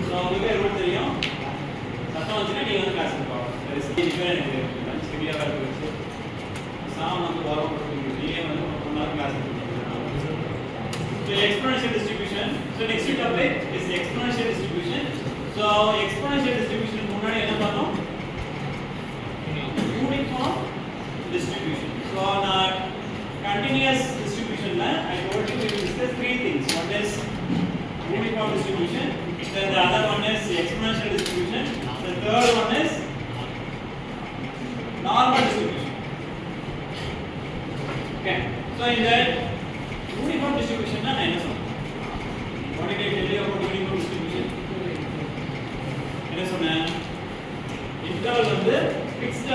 So உங்களுக்கு root தெரியும். சத்தம் வச்சுன்னா நீங்கள் வந்து கிளாஸ் எடுப்பாங்க. எனக்கு லஞ்ச் ரெடியாக வேறு வச்சு சாம் வந்து வரும் நீங்கள் வந்து 1 hour கிளாஸ் எடுத்துருக்கீங்க. So exponential distribution. So next topic is exponential distribution. So exponential distribution முன்னாடி என்ன பார்த்தோம்? Uniform distribution. So on continuous distribution I told you we will discuss 3 things. One is uniform distribution, then the other one is exponential distribution, the third one is normal distribution. Okay, so in that uniform distribution na என்ன சொன்னேன்? What did I tell you about uniform distribution? என்ன சொன்னேன்? interval வந்து fixed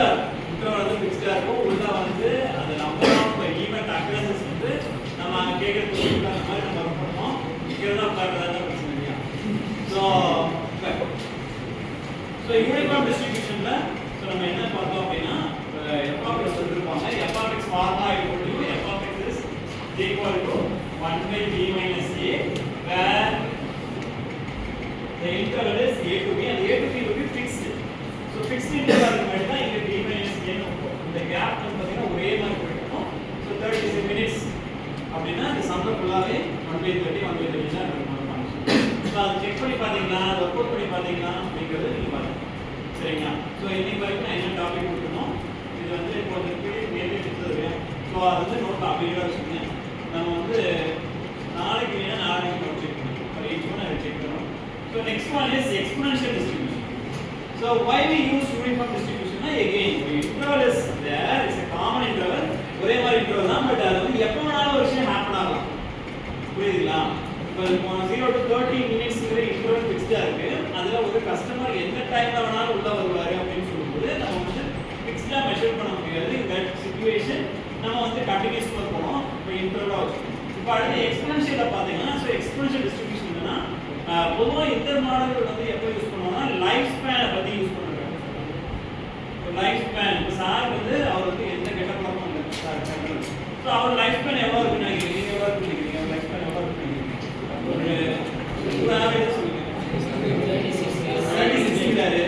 இருக்கும். உள்ள வந்து அந்த number of event occurrences வந்து நம்ம அங்க கேக்குறது அந்த மாதிரி நம்ம வர பண்ணுவோம். இங்க தான் பார்க்கறதா பிரச்சனை இல்லையா? So uniform distributionல நம்ம என்ன பார்த்தோம் அப்படின்னா f of x சொல்லிருப்பாங்க. f of x formula f of x is equal to 1 by b minus a where the interval is a to b and a to b will be fixed. So fixed interval மாதிரி தான் இங்க b minus a னு இந்த gap வந்து பாத்தீங்கன்னா ஒரே மாதிரி போயிடும். So 30 minutes அப்படினா இந்த சம்ல ஃபுல்லாவே 1 by 30 1 by 30 தான் இருக்கும். So அதை செக் பண்ணி பாத்தீங்களா, அதை ஒர்க் பண்ணி பாத்தீங்களா அப்படிங்கறது நீங்க பாருங்க. சரிங்களா? So இன்னைக்கு வரைக்கும் நான் என்ன டாபிக் கொடுத்தனோ இது வந்து இப்போ இந்த பீடிஎஃப் நேரே கொடுத்துருக்கேன். ஸோ அது வந்து நோட் அப்படியே வச்சுக்கோங்க. நம்ம வந்து நாளைக்கு வேணா நாளைக்கு நோட் செக் பண்ணுவோம். For each one I check பண்ணுவோம். So next one is exponential distribution. So why we use uniform distribution na again interval is there, it's a common interval, ஒரே மாதிரி interval தான். பட் அது வந்து எப்போ வேணாலும் ஒரு விஷயம் ஹேப்பன் ஆகலாம். புரியுதுங்களா? இப்போ 0 to 30 minutes interval ஃபிக்ஸ்டா இருக்கு. அதுல ஒரு கஸ்டமர் எந்த டைம்ல வேணாலும் உள்ள வருவாரு அப்படின்னு சொல்லும்போது நம்ம வந்து ஃபிக்ஸ்டா மெஷர் பண்ண முடியாது. இந்த சிச்சுவேஷன் நம்ம வந்து கண்டினியூஸ் பண்ணோம். இப்போ இன்டர்வலா வச்சுக்கணும். இப்போ அடுத்து எக்ஸ்போனன்ஷியல பாத்தீங்கன்னா சோ எக்ஸ்போனன்ஷியல் டிஸ்ட்ரிபியூஷன் என்னன்னா பொதுவா இந்த மாடல் வந்து எப்போ யூஸ் பண்ணுவாங்கன்னா லைஃப் ஸ்பேனை பத்தி யூஸ் பண்ணுவாங்க. லைஃப் ஸ்பேன் இப்போ சார் வந்து அவர் வந்து எந்த கெட்ட பழக்கமும் இல்லை சார். ஸோ அவர் லைஃப் ஸ்பேன் எவ்வளோ இருக்குன்னு நினைக்கிறீங்க? நீங்கள் எவ்வளோ இருக்குன்னு நினைக்கிறீங்க? லைஃப் ஸ்பேன் எவ்வளோ இருக்குன்னு நினைக்கிறீங்க? ஒரு ஆவரேஜ் சொல்லுங்க. 36 இருக்காரு.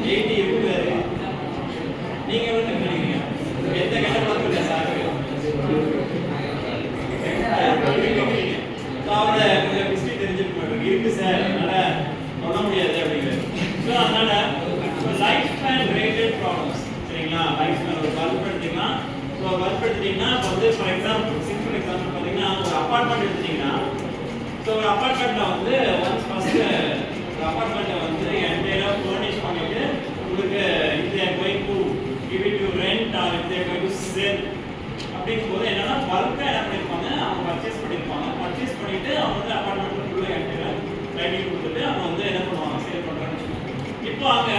80 இருக்காரு. நீங்க எவ்வளோ நினைக்கிறீங்க? எந்த கெட்ட பழக்கம் இல்லை சார். அவரோட கொஞ்சம் ஹிஸ்டரி தெரிஞ்சிருக்க இருக்கு சார், அதனால சொல்ல முடியாது அப்படிங்கிறது. ஸோ அதனால லைஃப் ஸ்பேன் ரிலேட்டட் ப்ராப்ளம்ஸ் சரிங்களா? லைஃப் ஸ்பேன் ஒரு பல்ப் எடுத்தீங்கன்னா ஸோ பல்ப் எடுத்துட்டீங்கன்னா இப்போ வந்து ஃபார் எக்ஸாம்பிள் சிம்பிள் எக்ஸாம்பிள் பார்த்தீங்கன்னா ஒரு அப்பார்ட்மெண்ட் எடுத்துட்டீங்கன்னா ஸோ ஒரு அப்பார்ட்மெண்ட்ல வந்து ஒன்ஸ் ஃபர்ஸ்ட் ஒரு அப்பார்ட்மெண்ட்டை வந்து என்டையராக ஃபர்னிஷ் பண்ணிட்டு உங்களுக்கு if they are going to give it to rent or if they are going to sell அப்படிங்கும்போது என்னன்னா பல்கா என்ன பண்ணிருப்பாங்க, அவங்க பர்ச்சேஸ் பண்ணிருப்பாங்க. பர்ச்சேஸ் பண்ணிட்டு அவங்க வந்து அபார்ட்மெண்ட்டுக்குள்ள என்டையரா ரைட்டிங் கொடுத்துட்டு அவங்க வந்து என்ன பண்ணுவாங்க, சேல் பண்றாங்க. இப்போ அங்க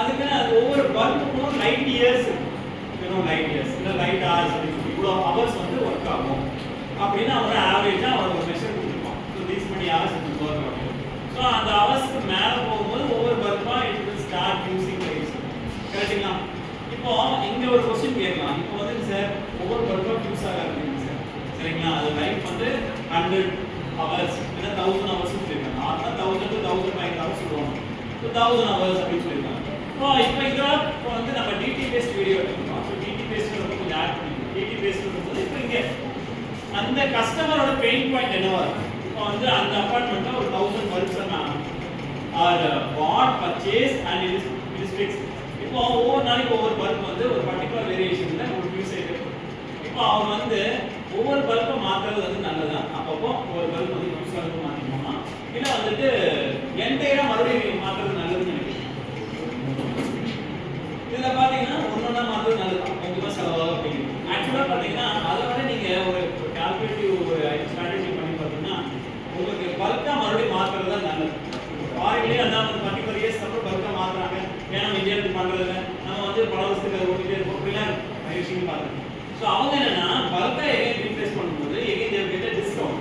அதுக்கு அது ஒவ்வொரு பல்புக்கும் லைட் இயர்ஸ் லைட் இயர்ஸ் இல்லை லைட் ஹவர்ஸ் இவ்வளோ ஹவர்ஸ் வந்து ஒர்க் ஆகும் அப்படின்னு அவங்க ஆவரேஜா அவங்க ஒரு மெஷர் கொடுத்துருப்பாங்க. ஸோ தீஸ் மணி ஹவர்ஸ் இது ஒர்க் ஆகும். ஸோ அந்த ஹவர்ஸ்க்கு மேலே போகும்போது ஒவ்வொரு பல்பா it will start using lights. கரெக்டுங்களா? இப்போ இங்க ஒரு क्वेश्चन கேட்கலாம். இப்போ வந்து சார் ஒவ்வொரு பல்பா யூஸ் ஆகாதுங்க சார். சரிங்களா? அது லைஃப் வந்து 100 ஹவர்ஸ் இல்ல 1000 ஹவர்ஸ் சொல்லிருக்காங்க. ஆனா 1000 to 1500 ஹவர்ஸ் சொல்லுவாங்க. So 1000 ஹவர்ஸ் அப்படி சொல்லிருக்காங்க. இப்போ இத வந்து நம்ம DT பேஸ்ட் வீடியோ எடுத்துறோம். So DT பேஸ்ட் வந்து கொஞ்சம் ஆட் பண்ணிக்கலாம். DT பேஸ்ட் வந்து இப்போ இங்க அந்த கஸ்டமரோட பெயின் பாயிண்ட் என்னவா இருக்கு? இப்போ வந்து அந்த அபார்ட்மெண்ட்ல ஒரு 1000 bulbs are bought purchase and it is fixed. இப்போ ஒவ்வொரு நாளைக்கு ஒவ்வொரு பல்ப் வந்து ஒரு பர்టిక్యులர் வேரியேஷன்ல ஒரு யூஸ் ஆயிருக்கு. இப்போ அவங்க வந்து ஒவ்வொரு பல்பை மாத்துறது வந்து நல்லதா? அப்பப்போ ஒரு பல்ப் வந்து யூஸ் ஆகுது மாத்திக்கணுமா இல்ல வந்துட்டு என்டையரா மறுபடியும் மாத்துறது நல்லதுன்னு நினைக்கிறேன். இதுல பாத்தீங்கன்னா ஒன்னொன்னா மாத்துறது நல்லது, கொஞ்சமா செலவாகும் அப்படிங்கிறது. ஆக்சுவலா பாத்தீங்கன்னா அதை விட நீங்க ஒரு கால்குலேட்டிவ் ஒரு ஸ்ட்ராட்டஜி பண்ணி பாத்தீங்கன்னா உங்களுக்கு பல்கா மறுபடியும் மாத்துறது தான் நல்லது. ஃபாரின்லயே அதான் ஒரு பர்టిక్యులர் இயர்ஸ் அப்புறம் பல்கா மாத்துறாங்க. ஏன்னா இந்தியாவுக்கு பண்றதுல நம்ம வந்து பல வருஷத்துக்கு அதை ஓட்டிட்டே இருப்போம். அப்படிலாம் நிறைய விஷயம் பாருங்க. ஸோ அவங்க என்னன்னா பல்கா எகைன் ரீப்ளேஸ் பண்ணும்போது again they get a discount.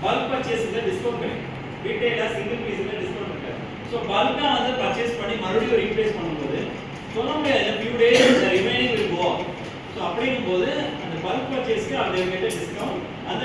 Bulk பர்ச்சேஸ்ல டிஸ்கவுண்ட் கிடைக்கும். ரீட்டைலா சிங்கிள் பீஸ்ல டிஸ்கவுண்ட் இருக்காது. ஸோ பல்கா வந்து பர்ச்சேஸ் பண்ணி மறுபடியும் ரீப்ளேஸ் பண்ணும்போது சொல்ல முடியாது few days the remaining will go up. So அப்படிங்கும்போது அந்த bulk பர்ச்சேஸ்க்கு they will get a discount and